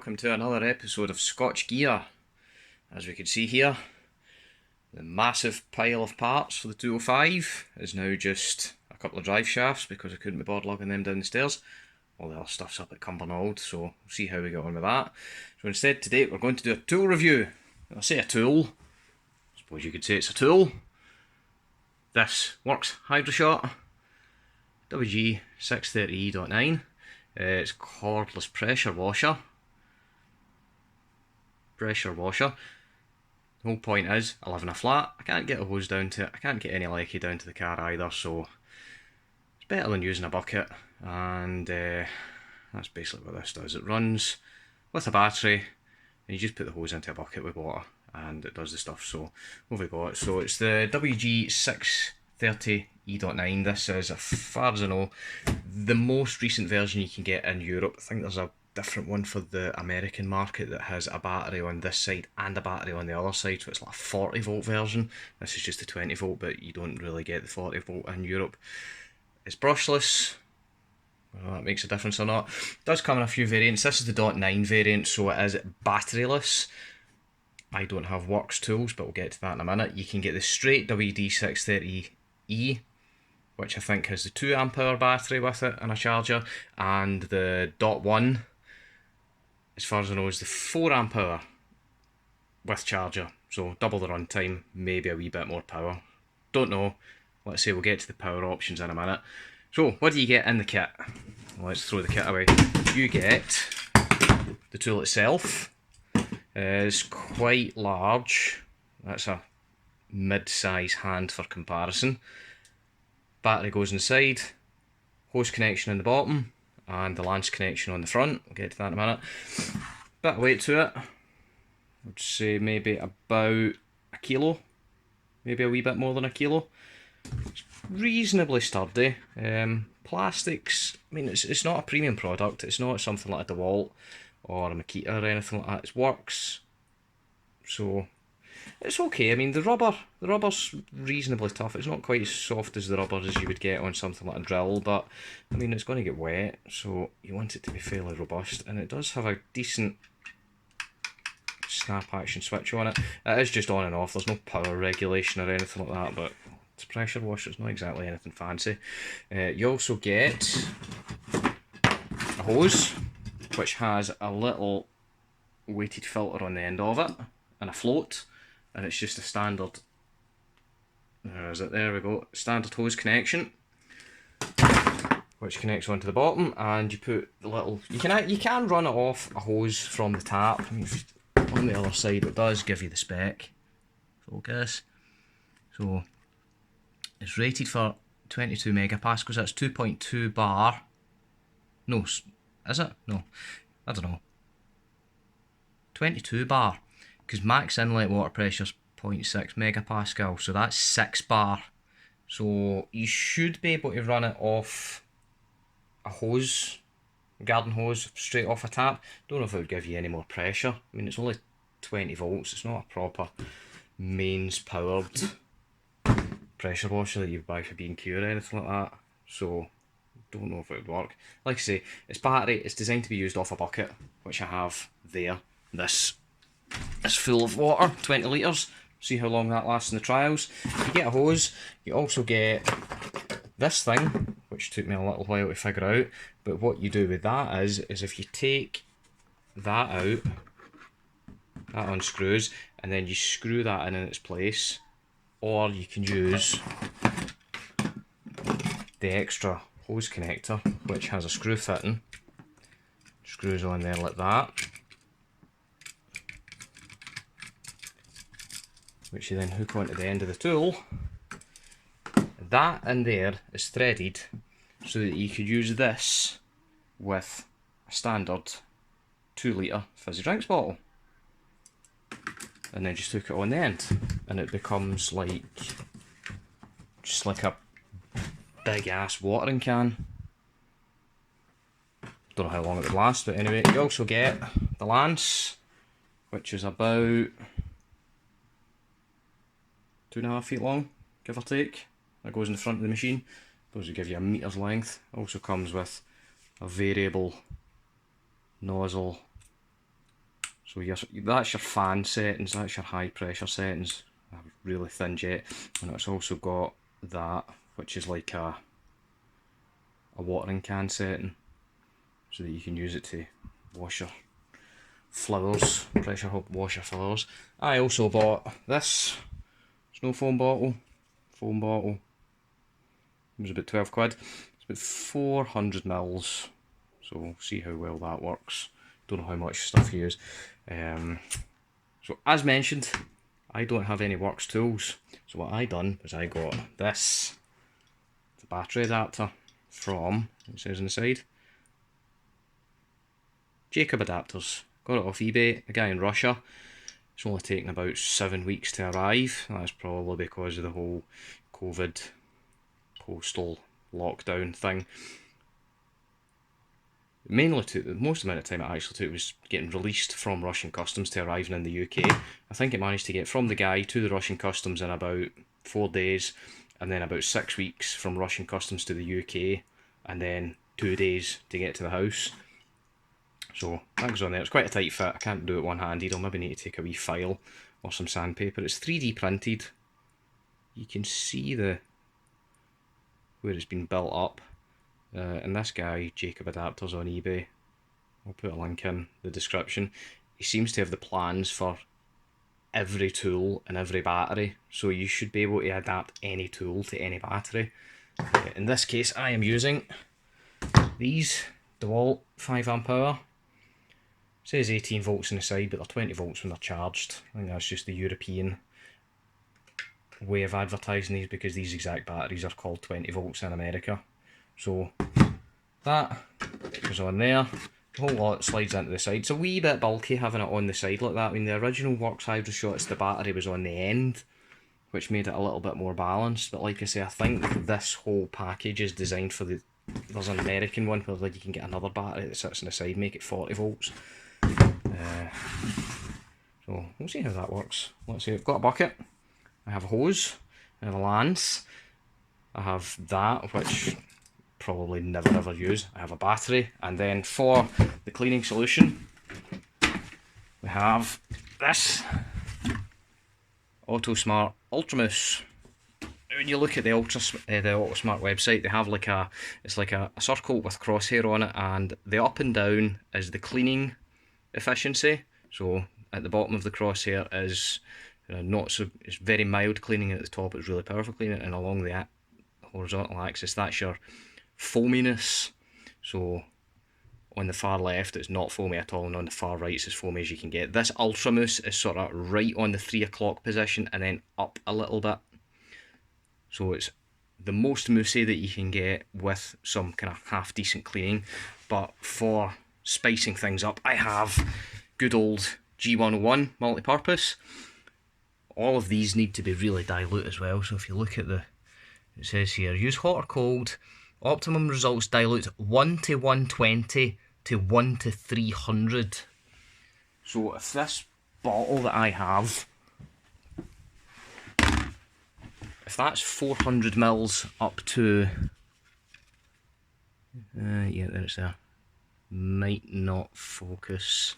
welcome to another episode of Scotch Gear. As we can see here, the massive pile of parts for the 205 is now just a couple of drive shafts because I couldn't be bothered lugging them down the stairs. All the other stuff's up at Cumbernauld, so we'll see how we get on with that. So instead today we're going to do a tool review. I say a tool, I suppose you could say it's a tool. This Worx Hydroshot WG630E.9. It's cordless pressure washer. The whole point is, I live in a flat, I can't get a hose down to it, I can't get any lecky down to the car either, so it's better than using a bucket, and that's basically what this does. It runs with a battery, and you just put the hose into a bucket with water, and it does the stuff. So what have we got? So it's the WG630E.9. This is, as far as I know, the most recent version you can get in Europe. I think there's a different one for the American market that has a battery on this side and a battery on the other side, so it's like a 40 volt version. This is just a 20 volt, but you don't really get the 40 volt in Europe. It's brushless, whether that makes a difference or not. It does come in a few variants. This is the .9 variant, so it is batteryless. I don't have Worx tools, but we'll get to that in a minute. You can get the straight WD630E, which I think has the 2 amp hour battery with it and a charger, and the .1, as far as I know, is the 4 amp hour with charger, so double the run time, maybe a wee bit more power. Don't know. Let's say we'll get to the power options in a minute. So, what do you get in the kit? Let's throw the kit away. You get the tool itself. It's quite large. That's a mid-size hand for comparison. Battery goes inside, hose connection on the bottom, and the lance connection on the front. We'll get to that in a minute. Bit of weight to it. I'd say maybe about a kilo, maybe a wee bit more than a kilo. It's reasonably sturdy. Plastics, I mean, it's not a premium product. It's not something like a DeWalt or a Makita or anything like that. It's Worx, so it's okay. I mean, the rubber's reasonably tough. It's not quite as soft as the rubber as you would get on something like a drill, but I mean, it's going to get wet, so you want it to be fairly robust, and it does have a decent snap action switch on it. It is just on and off. There's no power regulation or anything like that, but it's a pressure washer. It's not exactly anything fancy. You also get a hose, which has a little weighted filter on the end of it, and a float. And it's just a standard, where is it? There we go, standard hose connection, which connects onto the bottom, and you put the little, you can run it off a hose from the tap. I mean, on the other side it does give you the spec. Focus. So it's rated for 22 megapascals. That's 2.2 bar. No, is it? No, I don't know. 22 bar. Because max inlet water pressure is 0.6 megapascal, so that's 6 bar. So you should be able to run it off a hose, a garden hose, straight off a tap. Don't know if it would give you any more pressure. I mean, it's only 20 volts, it's not a proper mains powered pressure washer that you buy for B&Q or anything like that. So don't know if it would work. Like I say, it's battery, it's designed to be used off a bucket, which I have there. This is full of water, 20 litres. See how long that lasts in the trials. You get a hose, you also get this thing, which took me a little while to figure out, but what you do with that is if you take that out, that unscrews, and then you screw that in its place, or you can use the extra hose connector, which has a screw fitting, screws on there like that, which you then hook onto the end of the tool. That in there is threaded so that you could use this with a standard 2 litre fizzy drinks bottle, and then just hook it on the end, and it becomes like just like a big ass watering can. Don't know how long it would last, but anyway, you also get the lance, which is about 2.5 feet long, give or take. That goes in the front of the machine. Those will give you a meter's length. Also comes with a variable nozzle So that's your fan settings, that's your high pressure settings, a really thin jet, and it's also got that, which is like a watering can setting, so that you can use it to wash your flowers, pressure wash your flowers. I also bought this snow foam bottle, it was about 12 quid, it's about 400 mils, so we'll see how well that works. Don't know how much stuff you use. So as mentioned, I don't have any Worx tools, so what I done was I got this, the battery adapter from, it says on the side, Jacob Adapters. Got it off eBay, a guy in Russia. It's only taken about 7 weeks to arrive. That's probably because of the whole COVID postal lockdown thing. Mainly took the most amount of time it actually took was getting released from Russian customs to arriving in the UK. I think it managed to get from the guy to the Russian customs in about 4 days, and then about 6 weeks from Russian customs to the UK, and then 2 days to get to the house. So that goes on there. It's quite a tight fit. I can't do it one-handed. I'll maybe need to take a wee file or some sandpaper. It's 3D printed. You can see where it's been built up. And this guy, Jacob Adapters on eBay, I'll put a link in the description. He seems to have the plans for every tool and every battery, so you should be able to adapt any tool to any battery. In this case, I am using these DeWalt 5Ah. It says 18 volts on the side, but they're 20 volts when they're charged. I think that's just the European way of advertising these, because these exact batteries are called 20 volts in America. So that goes on there. The whole lot slides into the side. It's a wee bit bulky having it on the side like that. I mean, the original Worx Hydroshots, the battery was on the end, which made it a little bit more balanced. But like I say, I think this whole package is designed for there's an American one where you can get another battery that sits on the side, make it 40 volts. So we'll see how that works. Let's see, I've got a bucket, I have a hose, I have a lance, I have that, which probably never ever use, I have a battery, and then for the cleaning solution we have this AutoSmart Ultramousse. When you look at the AutoSmart website, they have it's like a circle with crosshair on it, and the up and down is the cleaning efficiency. So at the bottom of the crosshair is it's very mild cleaning, and at the top it's really powerful cleaning, and along the horizontal axis that's your foaminess. So on the far left it's not foamy at all, and on the far right it's as foamy as you can get. This Ultramousse is sort of right on the 3 o'clock position and then up a little bit. So it's the most moussey that you can get with some kind of half decent cleaning. But for spicing things up, I have good old G101 multi-purpose. All of these need to be really dilute as well. So if you look at it says here, use hot or cold. Optimum results dilute 1 to 120 to 1 to 300. So if this bottle that I have, if that's 400 mils up to, yeah, there it's there. Might not focus.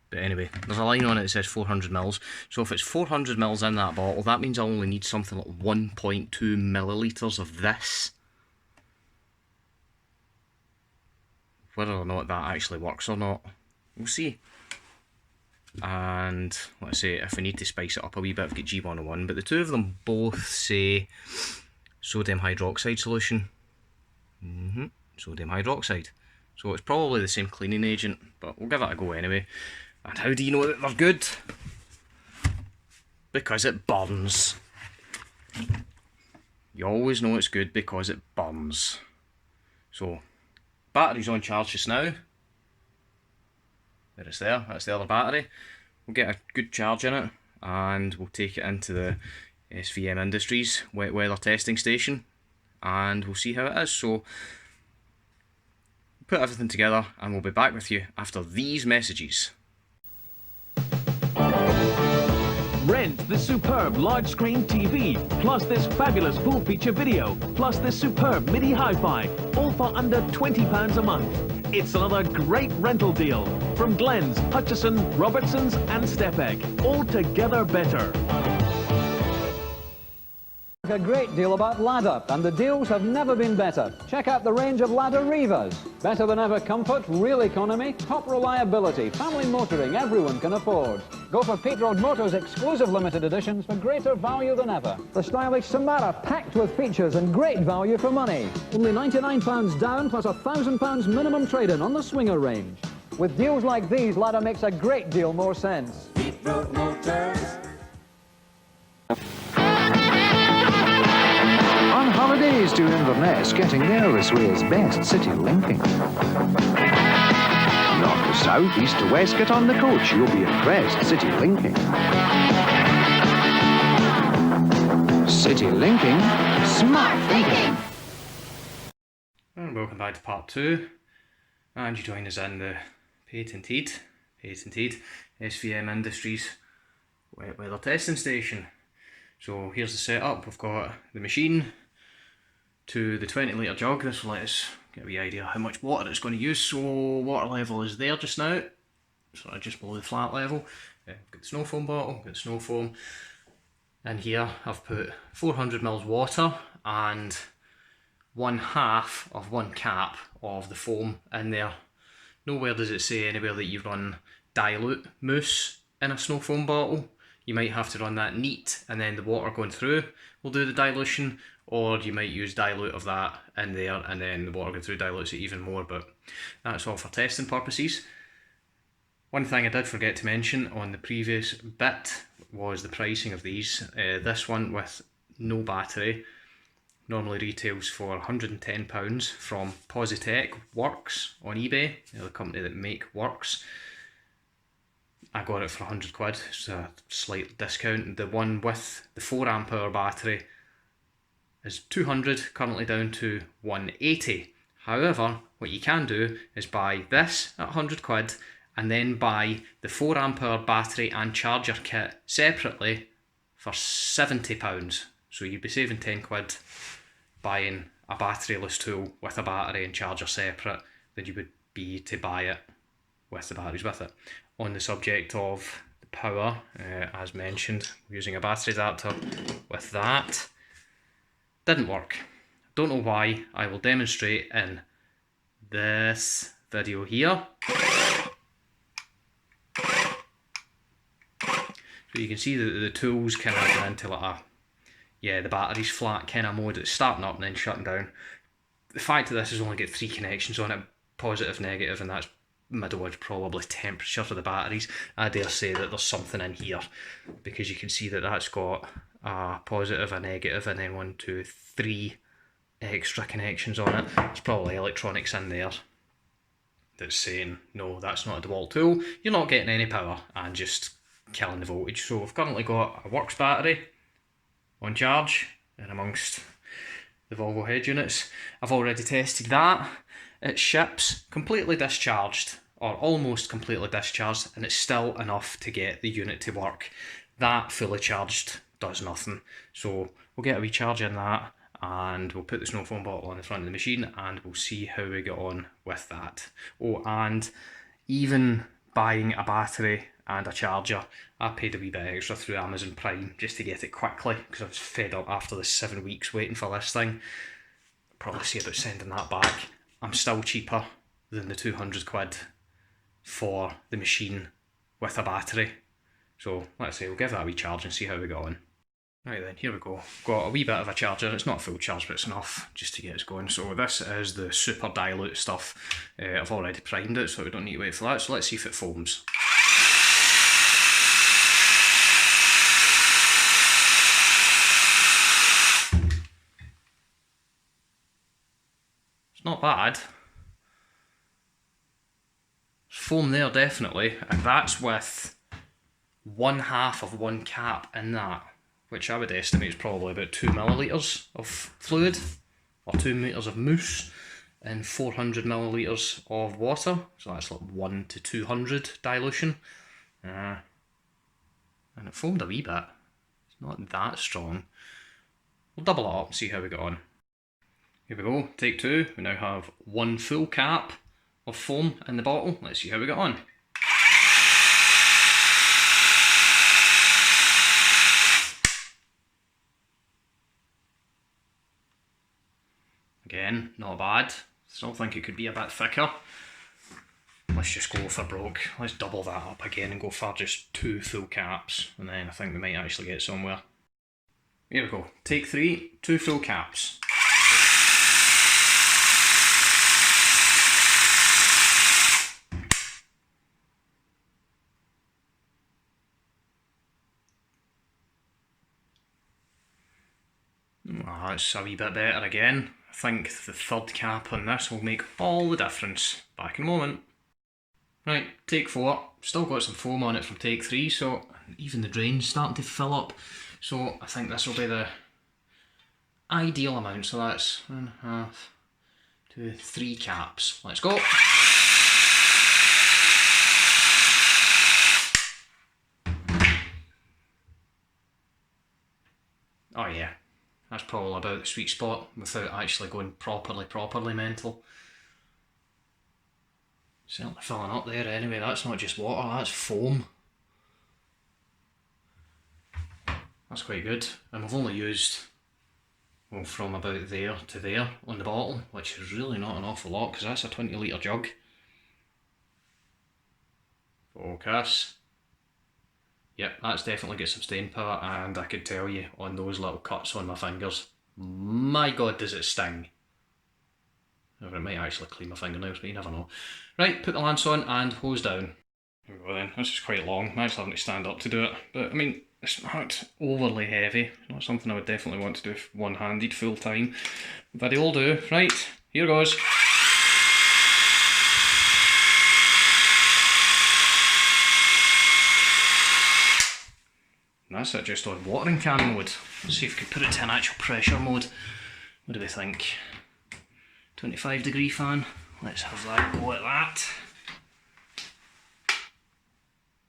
But anyway, there's a line on it that says 400 mils. So if it's 400 mils in that bottle, that means I only need something like 1.2 millilitres of this. Whether or not that actually works or not, we'll see. And let's say if we need to spice it up a wee bit, I've got G101, but the two of them both say sodium hydroxide solution. Sodium hydroxide. So it's probably the same cleaning agent, but we'll give it a go anyway. And how do you know that they're good? Because it burns. You always know it's good because it burns. So, battery's on charge just now. There it's there, that's the other battery. We'll get a good charge in it and we'll take it into the SVM Industries wet weather testing station and we'll see how it is. So put everything together and we'll be back with you after these messages. Rent this superb large screen TV, plus this fabulous full feature video, plus this superb MIDI hi-fi, all for under £20 a month. It's another great rental deal from Glenn's, Hutchison, Robertson's and Stepek. All together better. A great deal about ladder, and the deals have never been better. Check out the range of ladder Revas. Better than ever comfort, real economy, top reliability, family motoring everyone can afford. Go for Pete Road Motors exclusive limited editions for greater value than ever. The stylish Samara packed with features and great value for money. Only £99 down plus £1,000 minimum trade-in on the Swinger range. With deals like these, ladder makes a great deal more sense. Pete Road Motors. On holidays to Inverness, getting there this way is best. City linking. North to south, east to west, get on the coach. You'll be impressed. City linking. City linking. Smart thinking. And welcome back to part 2. And you join us in the patented SVM Industries wet weather testing station. So here's the setup. We've got the machine to the 20 litre jug. This will let us get a wee idea how much water it's going to use. So water level is there just now, sort of just below the flat level. Got the snow foam bottle, got the snow foam. And here I've put 400 ml water and 1/2 of 1 cap of the foam in there. Nowhere does it say anywhere that you run dilute mousse in a snow foam bottle. You might have to run that neat and then the water going through will do the dilution, or you might use dilute of that in there and then the water going through dilutes it even more, but that's all for testing purposes. One thing I did forget to mention on the previous bit was the pricing of these. This one with no battery normally retails for £110 from Positec Worx on eBay, the company that make Worx. I got it for £100, it's a slight discount. The one with the 4 amp hour battery is £200, currently down to £180. However, what you can do is buy this at £100 and then buy the 4 amp hour battery and charger kit separately for £70. So you'd be saving £10 buying a batteryless tool with a battery and charger separate than you would be to buy it with the batteries with it. On the subject of the power, as mentioned, we're using a battery adapter with that. Didn't work. Don't know why. I will demonstrate in this video here. So you can see that the tool's kind of going into like the battery's flat kind of mode. It's starting up and then shutting down. The fact that this has only got 3 connections on it, positive, negative, and that's middle is probably temperature for the batteries. I dare say that there's something in here because you can see that that's got a positive, a negative, and then 1, 2, 3 extra connections on it. There's probably electronics in there that's saying, no, that's not a DeWalt tool, you're not getting any power, and just killing the voltage. So we've currently got a Worx battery on charge and amongst the Volvo head units. I've already tested that. It ships completely discharged, or almost completely discharged, and it's still enough to get the unit to work. That fully charged does nothing. So we'll get a wee charge in that, and we'll put the snow foam bottle on the front of the machine, and we'll see how we get on with that. Oh, and even buying a battery and a charger, I paid a wee bit extra through Amazon Prime just to get it quickly, because I was fed up after the 7 weeks waiting for this thing. Probably see about sending that back. I'm still cheaper than the £200 for the machine with a battery. So let's say we'll give that a wee charge and see how we go on. Right then, here we go. Got a wee bit of a charger. It's not a full charge, but it's enough just to get us going. So this is the super dilute stuff. I've already primed it, so we don't need to wait for that. So let's see if it foams. It's not bad. There's foam there definitely, and that's with 1/2 of 1 cap in that, which I would estimate is probably about 2 millilitres of fluid, or 2 metres of mousse, and 400 millilitres of water, so that's like 1 to 200 dilution. And it foamed a wee bit. It's not that strong. We'll double it up and see how we get on. Here we go, take 2. We now have 1 full cap of foam in the bottle. Let's see how we get on. Again, not bad. Still think it could be a bit thicker. Let's just go for broke. Let's double that up again and go for just 2 full caps, and then I think we might actually get somewhere. Here we go. Take 3, 2 full caps. Oh, that's a wee bit better again. I think the third cap on this will make all the difference. Back in a moment. Right, take 4. Still got some foam on it from take 3, so even the drain's starting to fill up. So I think this will be the ideal amount. So that's 1.5, 2, 3 caps. Let's go. Oh yeah, that's probably about the sweet spot without actually going properly mental. Certainly filling up there anyway. That's not just water, that's foam. That's quite good. And we've only used, well, from about there to there on the bottle, which is really not an awful lot because that's a 20 litre jug. Focus. Yep, that's definitely got some staying power, and I could tell you on those little cuts on my fingers, my god does it sting. Or it might actually clean my fingernails, but you never know. Right, put the lance on and hose down. There we go then, this is quite long, I'm actually having to stand up to do it, but I mean, it's not overly heavy, not something I would definitely want to do one-handed full time, but it'll do. Right, here goes. And that's it just on watering can mode. Let's see if we can put it to an actual pressure mode. What do we think? 25-degree fan. Let's have that go at that.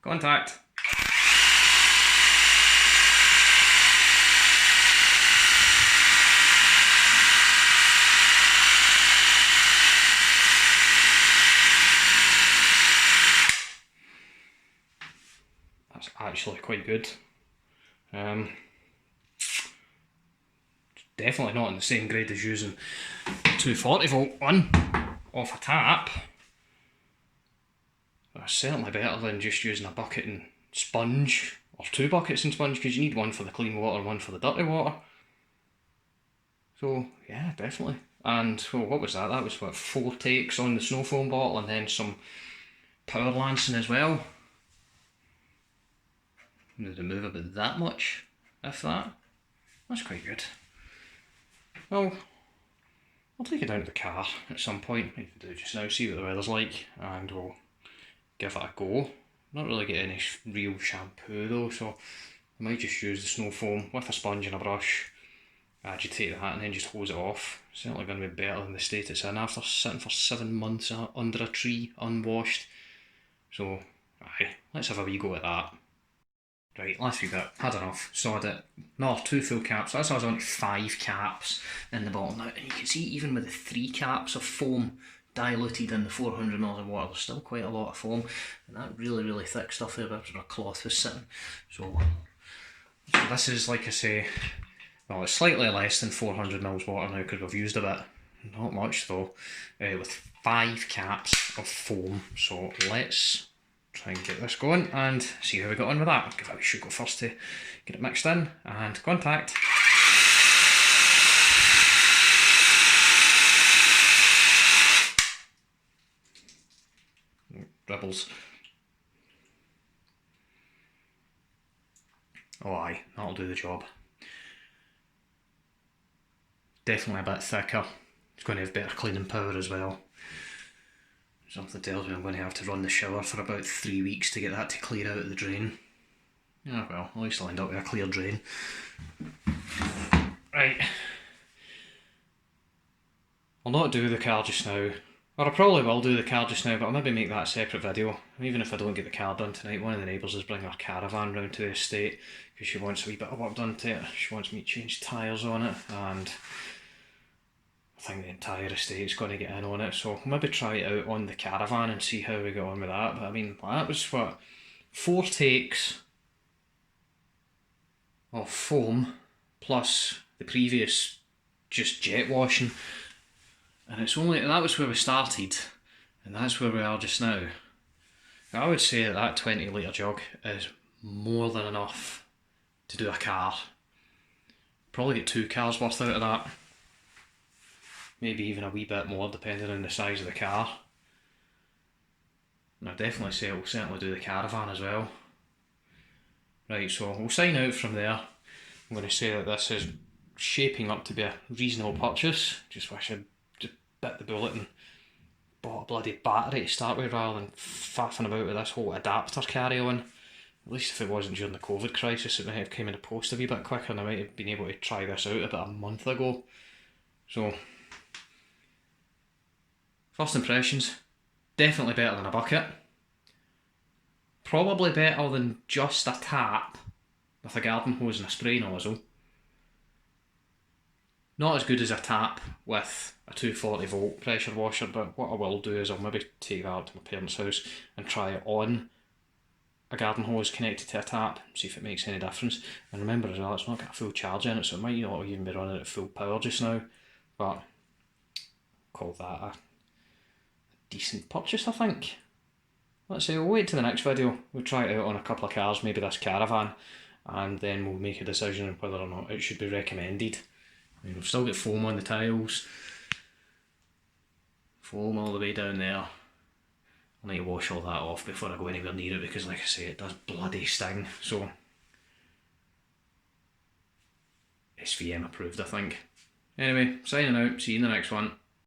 Contact. That's actually quite good. Definitely not in the same grade as using 240 volt one off a tap. But certainly better than just using a bucket and sponge, or 2 buckets and sponge, because you need one for the clean water and one for the dirty water. So yeah, definitely. And well, what was that? That was what, 4 takes on the snow foam bottle and then some power lancing as well. Did it move about that much, if that? That's quite good. Well, I'll take it down to the car at some point. I can do it just now, see what the weather's like, and we'll give it a go. Not really get any real shampoo though, so I might just use the snow foam with a sponge and a brush, agitate that and then just hose it off. Certainly going to be better than the state it's in after sitting for 7 months under a tree unwashed. So aye, let's have a wee go at that. Right, last wee bit, had enough, sawed it. No, 2 full caps, that's why I was on 5 caps in the bottle now, and you can see even with the 3 caps of foam diluted in the 400 ml of water, there's still quite a lot of foam, and that really thick stuff there where a cloth was sitting. So this is, like I say, well, it's slightly less than 400 ml water now because we've used a bit, not much though, with 5 caps of foam. So let's try and get this going and see how we got on with that. I'll give it a wee shake first to get it mixed in, and contact. Dribbles. Oh aye, that'll do the job. Definitely a bit thicker. It's going to have better cleaning power as well. Something tells me I'm going to have to run the shower for about 3 weeks to get that to clear out of the drain. Yeah, well, at least I'll end up with a clear drain. Right. I'll not do the car just now. Or I probably will do the car just now, but I'll maybe make that a separate video. Even if I don't get the car done tonight, one of the neighbours is bringing her caravan round to the estate because she wants a wee bit of work done to it. She wants me to change tyres on it, and I think the entire estate's going to get in on it, so maybe try it out on the caravan and see how we go on with that. But I mean, that was what, 4 takes of foam plus the previous just jet washing, and that was where we started, and that's where we are just now. I would say that 20 litre jug is more than enough to do a car. Probably get 2 cars worth out of that. Maybe even a wee bit more depending on the size of the car. And I'd definitely say it will certainly do the caravan as well. Right, so we'll sign out from there. I'm going to say that this is shaping up to be a reasonable purchase. Just wish I'd just bit the bullet and bought a bloody battery to start with rather than faffing about with this whole adapter carry on. At least if it wasn't during the COVID crisis, it might have come in the post a wee bit quicker and I might have been able to try this out about a month ago. So, first impressions, definitely better than a bucket. Probably better than just a tap with a garden hose and a spray nozzle. Not as good as a tap with a 240 volt pressure washer, but what I will do is I'll maybe take that up to my parents' house and try it on a garden hose connected to a tap, see if it makes any difference. And remember as well, it's not got a full charge in it, so it might not even be running at full power just now, but call that a decent purchase, I think. Let's say we'll wait to the next video, we'll try it out on a couple of cars, maybe this caravan, and then we'll make a decision on whether or not it should be recommended. I mean, we've still got foam on the tiles, foam all the way down there. I need to wash all that off before I go anywhere near it because, like I say, it does bloody sting. So, SVM approved, I think. Anyway, signing out, see you in the next one.